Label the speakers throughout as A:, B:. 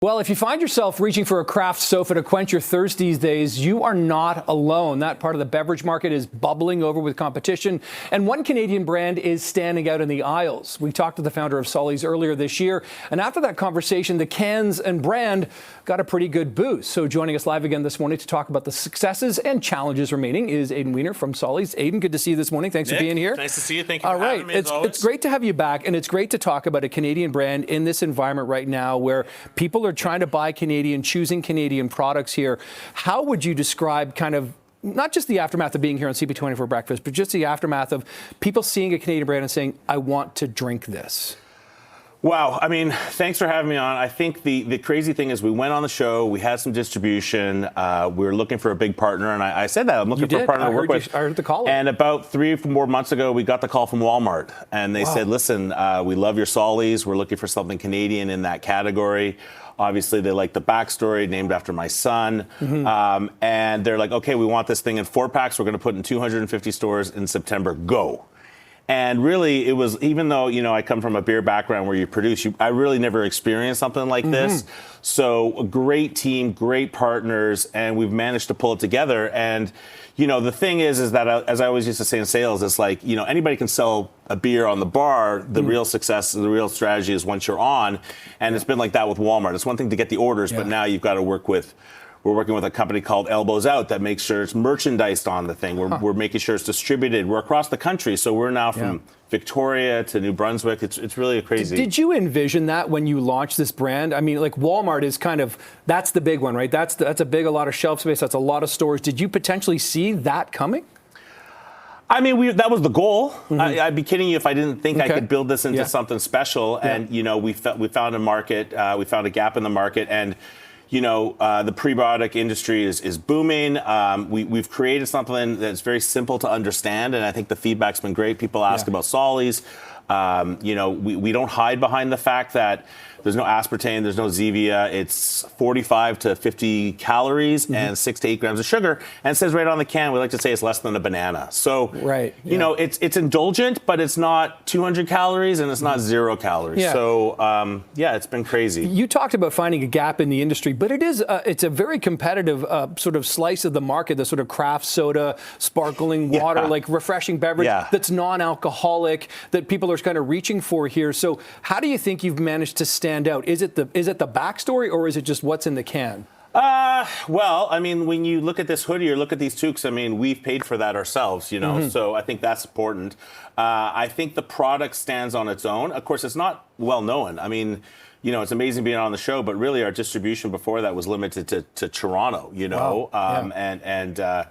A: Well, if you find yourself reaching for a craft sofa to quench your thirst these days, you are not alone. That part of the beverage market is bubbling over with competition, and one Canadian brand is standing out in the aisles. We talked to the founder of Solly's earlier this year, and after that conversation, the cans and brand got a pretty good boost. So joining us live again this morning to talk about the successes and challenges remaining is Adin Wener from Solly's. Adin, good to see you this morning. Thanks for being here.
B: Nice to see you. Thank you for having me, as always.
A: It's great to have you back, and it's great to talk about a Canadian brand in this environment right now where people are trying to buy Canadian, choosing Canadian products here. How would you describe kind of not just the aftermath of being here on CP24 Breakfast, but just the aftermath of people seeing a Canadian brand and saying, I want to drink this?
B: Wow. I mean, thanks for having me on. I think the crazy thing is we went on the show, we had some distribution, we were looking for a big partner, and I said that. I'm looking for a partner to work with.
A: I heard the call.
B: And about 3 or 4 months ago, we got the call from Walmart, and they said, listen, we love your Solly's. We're looking for something Canadian in that category. Obviously, they like the backstory, named after my son. And they're like, okay, we want this thing in 4-packs. We're going to put in 250 stores in September. Go. And really, it was, even though, you know, I come from a beer background where you produce, I really never experienced something like this. So a great team, great partners, and we've managed to pull it together. And, you know, the thing is that, as I always used to say in sales, it's like, you know, anybody can sell a beer on the bar. The real success, the real strategy is once you're on. And it's been like that with Walmart. It's one thing to get the orders, but now you've got to work with. We're working with a company called Elbows Out that makes sure it's merchandised on the thing. We're making sure it's distributed. We're across the country, so we're now from Victoria to New Brunswick. It's really crazy.
A: Did you envision that when you launched this brand? I mean, like Walmart is kind of, that's the big one, right? That's a lot of shelf space. That's a lot of stores. Did you potentially see that coming?
B: I mean, that was the goal. I'd be kidding you if I didn't think I could build this into something special. And, you know, we found a market. We found a gap in the market. And, you know, the prebiotic industry is booming. We've created something that's very simple to understand, and I think the feedback's been great. People ask about Solly's. You know, we don't hide behind the fact that there's no aspartame, there's no Zevia. It's 45 to 50 calories and 6 to 8 grams of sugar. And it says right on the can, we like to say it's less than a banana. So, you know, it's indulgent, but it's not 200 calories and it's not 0 calories. So, yeah, it's been crazy.
A: You talked about finding a gap in the industry, but it's a very competitive sort of slice of the market, the sort of craft soda, sparkling water, like refreshing beverage that's non-alcoholic, that people are kind of reaching for here. So how do you think you've managed to stand out? Is it the backstory, or is it just what's in the can?
B: Well, I mean, when you look at this hoodie or look at these toques, I mean, we've paid for that ourselves, you know, so I think that's important. I think the product stands on its own. Of course, it's not well known. I mean, you know, it's amazing being on the show, but really our distribution before that was limited to Toronto, you know.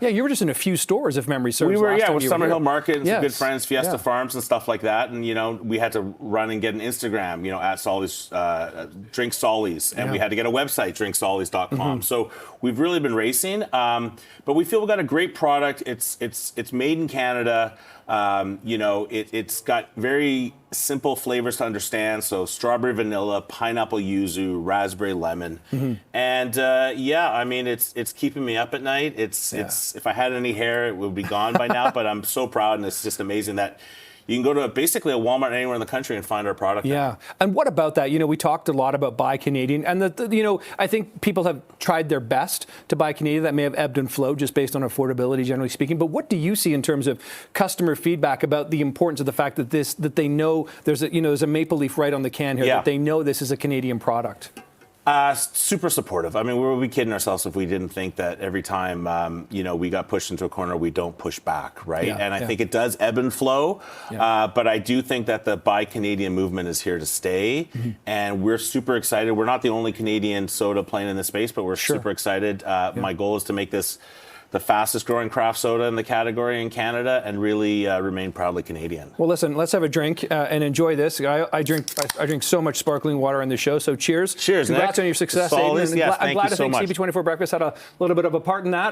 A: You were just in a few stores, if memory serves.
B: We were, with Summerhill Market and some good friends, Fiesta Farms and stuff like that. And, you know, we had to run and get an Instagram, you know, at Solly's, Drink Solly's. And we had to get a website, drinksollys.com. So we've really been racing. But we feel we've got a great product. It's made in Canada. You know, it's got very simple flavors to understand. So strawberry vanilla, pineapple yuzu, raspberry lemon. And yeah, I mean, it's keeping me up at night. It's if I had any hair, it would be gone by now, but I'm so proud, and it's just amazing that you can go to basically a Walmart anywhere in the country and find our product.
A: And what about that? You know, we talked a lot about buy Canadian, and you know, I think people have tried their best to buy Canadian. That may have ebbed and flowed just based on affordability, generally speaking. But what do you see in terms of customer feedback about the importance of the fact that that they know there's a maple leaf right on the can here, that they know this is a Canadian product?
B: Super supportive. I mean, we would be kidding ourselves if we didn't think that every time, you know, we got pushed into a corner, we don't push back, right? And I think it does ebb and flow, but I do think that the Buy Canadian movement is here to stay, and we're super excited. We're not the only Canadian soda playing in this space, but we're super excited. My goal is to make this the fastest growing craft soda in the category in Canada and really remain proudly Canadian.
A: Well, listen, let's have a drink and enjoy this. I drink so much sparkling water on the show, so cheers.
B: Cheers,
A: Congrats
B: Nick.
A: on your success,
B: Solly's,
A: Adin.
B: yes,
A: I'm glad
B: thank you so much.
A: CP24 Breakfast had a little bit of a part in that.